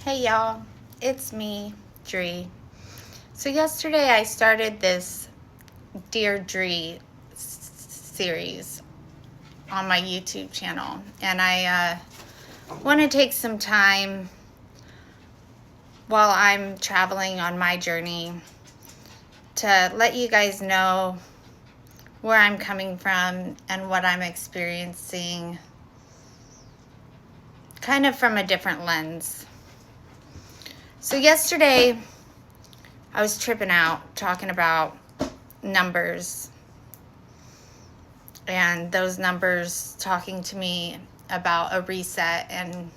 Hey y'all, it's me, Dree. So yesterday I started this Dear Dree series on my YouTube channel, and I want to take some time while I'm traveling on my journey to let you guys know where I'm coming from and what I'm experiencing, kind of from a different lens. So yesterday I was tripping out talking about numbers, and those numbers talking to me about a reset and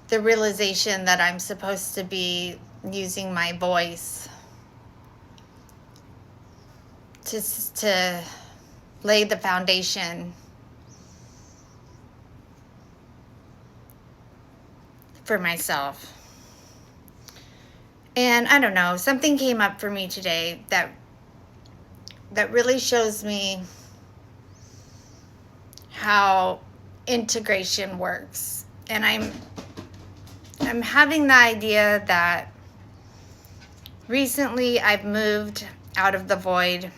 the realization that I'm supposed to be using my voice to lay the foundation for myself. And I don't know, something came up for me today that really shows me how integration works. And I'm having the idea that recently I've moved out of the void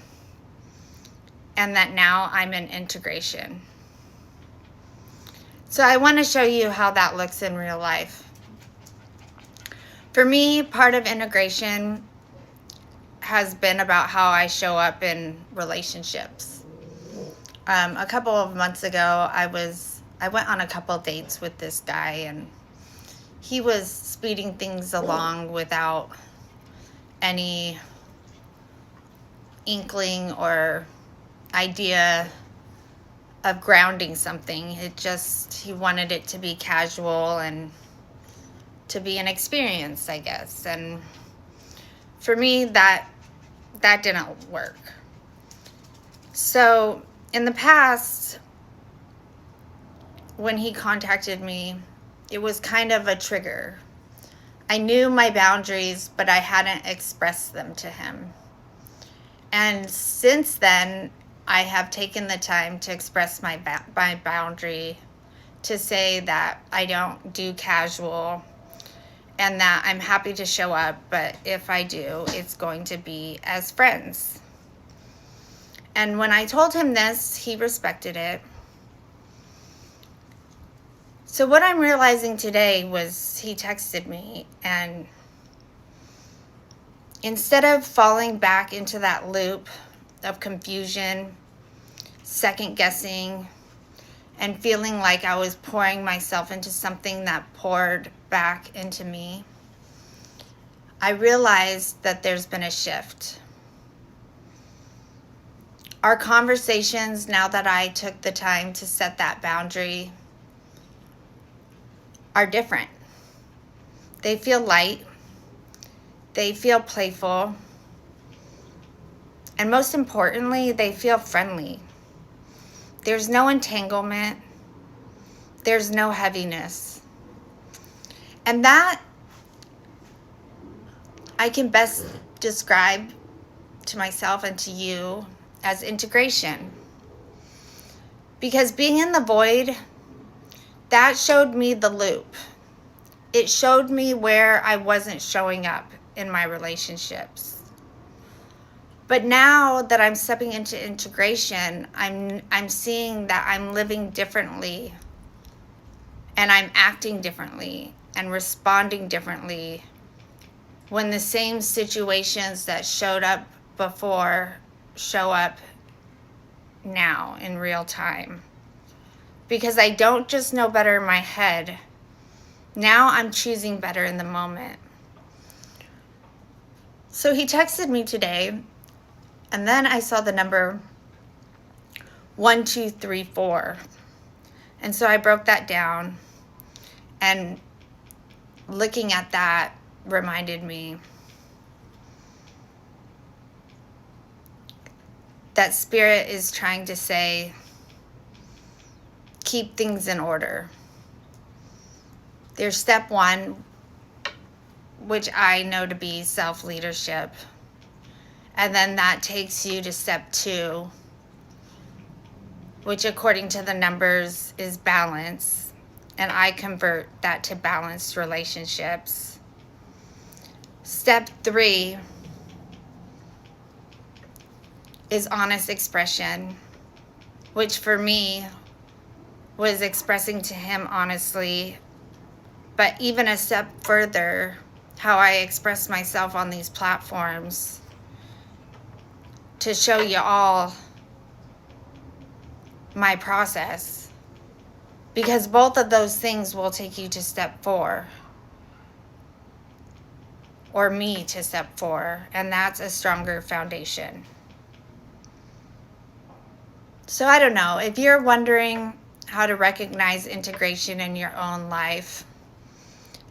and that now I'm in integration. So I want to show you how that looks in real life. For me, part of integration has been about how I show up in relationships. A couple of months ago, I went on a couple dates with this guy, and he was speeding things along without any inkling or idea of grounding something. He wanted it to be casual and to be an experience, I guess. And for me, that didn't work. So in the past, when he contacted me, it was kind of a trigger. I knew my boundaries, but I hadn't expressed them to him. And since then, I have taken the time to express my boundary, to say that I don't do casual and that I'm happy to show up, but if I do, it's going to be as friends. And when I told him this, he respected it. So what I'm realizing today was he texted me, and instead of falling back into that loop of confusion, second guessing, and feeling like I was pouring myself into something that poured back into me, I realized that there's been a shift. Our conversations, now that I took the time to set that boundary, are different. They feel light. They feel playful. And most importantly, they feel friendly. There's no entanglement. There's no heaviness. And that I can best describe to myself and to you as integration. Because being in the void, that showed me the loop. It showed me where I wasn't showing up in my relationships. But now that I'm stepping into integration, I'm seeing that I'm living differently, and I'm acting differently and responding differently when the same situations that showed up before show up now in real time. Because I don't just know better in my head. Now I'm choosing better in the moment. So he texted me today, and then I saw the number 1234. And so I broke that down, and looking at that reminded me that spirit is trying to say, keep things in order. There's step one, which I know to be self-leadership. And then that takes you to step two, which according to the numbers is balance. and I convert that to balanced relationships. Step 3 is honest expression, which for me was expressing to him honestly, but even a step further, how I express myself on these platforms to show you all my process, because both of those things will take you to step 4, or me to step 4, and that's a stronger foundation. So I don't know, if you're wondering how to recognize integration in your own life,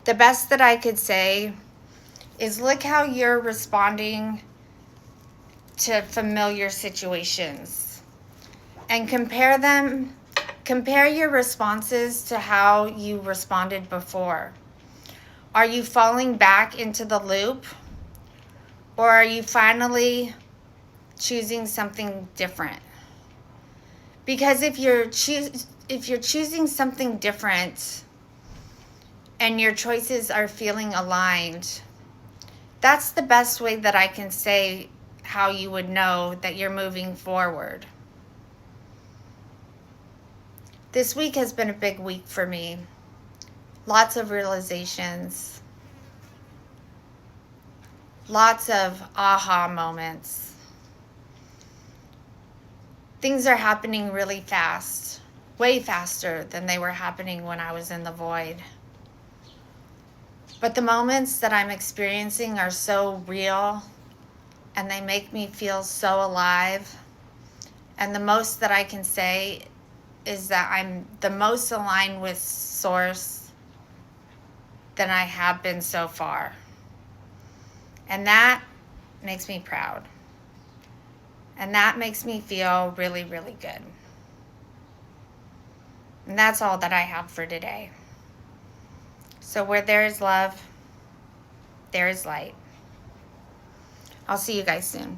the best that I could say is look how you're responding to familiar situations and compare your responses to how you responded before. Are you falling back into the loop, or are you finally choosing something different? Because if you're choosing something different and your choices are feeling aligned, that's the best way that I can say how you would know that you're moving forward. This week has been a big week for me. Lots of realizations. Lots of aha moments. Things are happening really fast, way faster than they were happening when I was in the void. But the moments that I'm experiencing are so real, and they make me feel so alive. And the most that I can say is that I'm the most aligned with Source than I have been so far. And that makes me proud. And that makes me feel really, really good. And that's all that I have for today. So where there is love, there is light. I'll see you guys soon.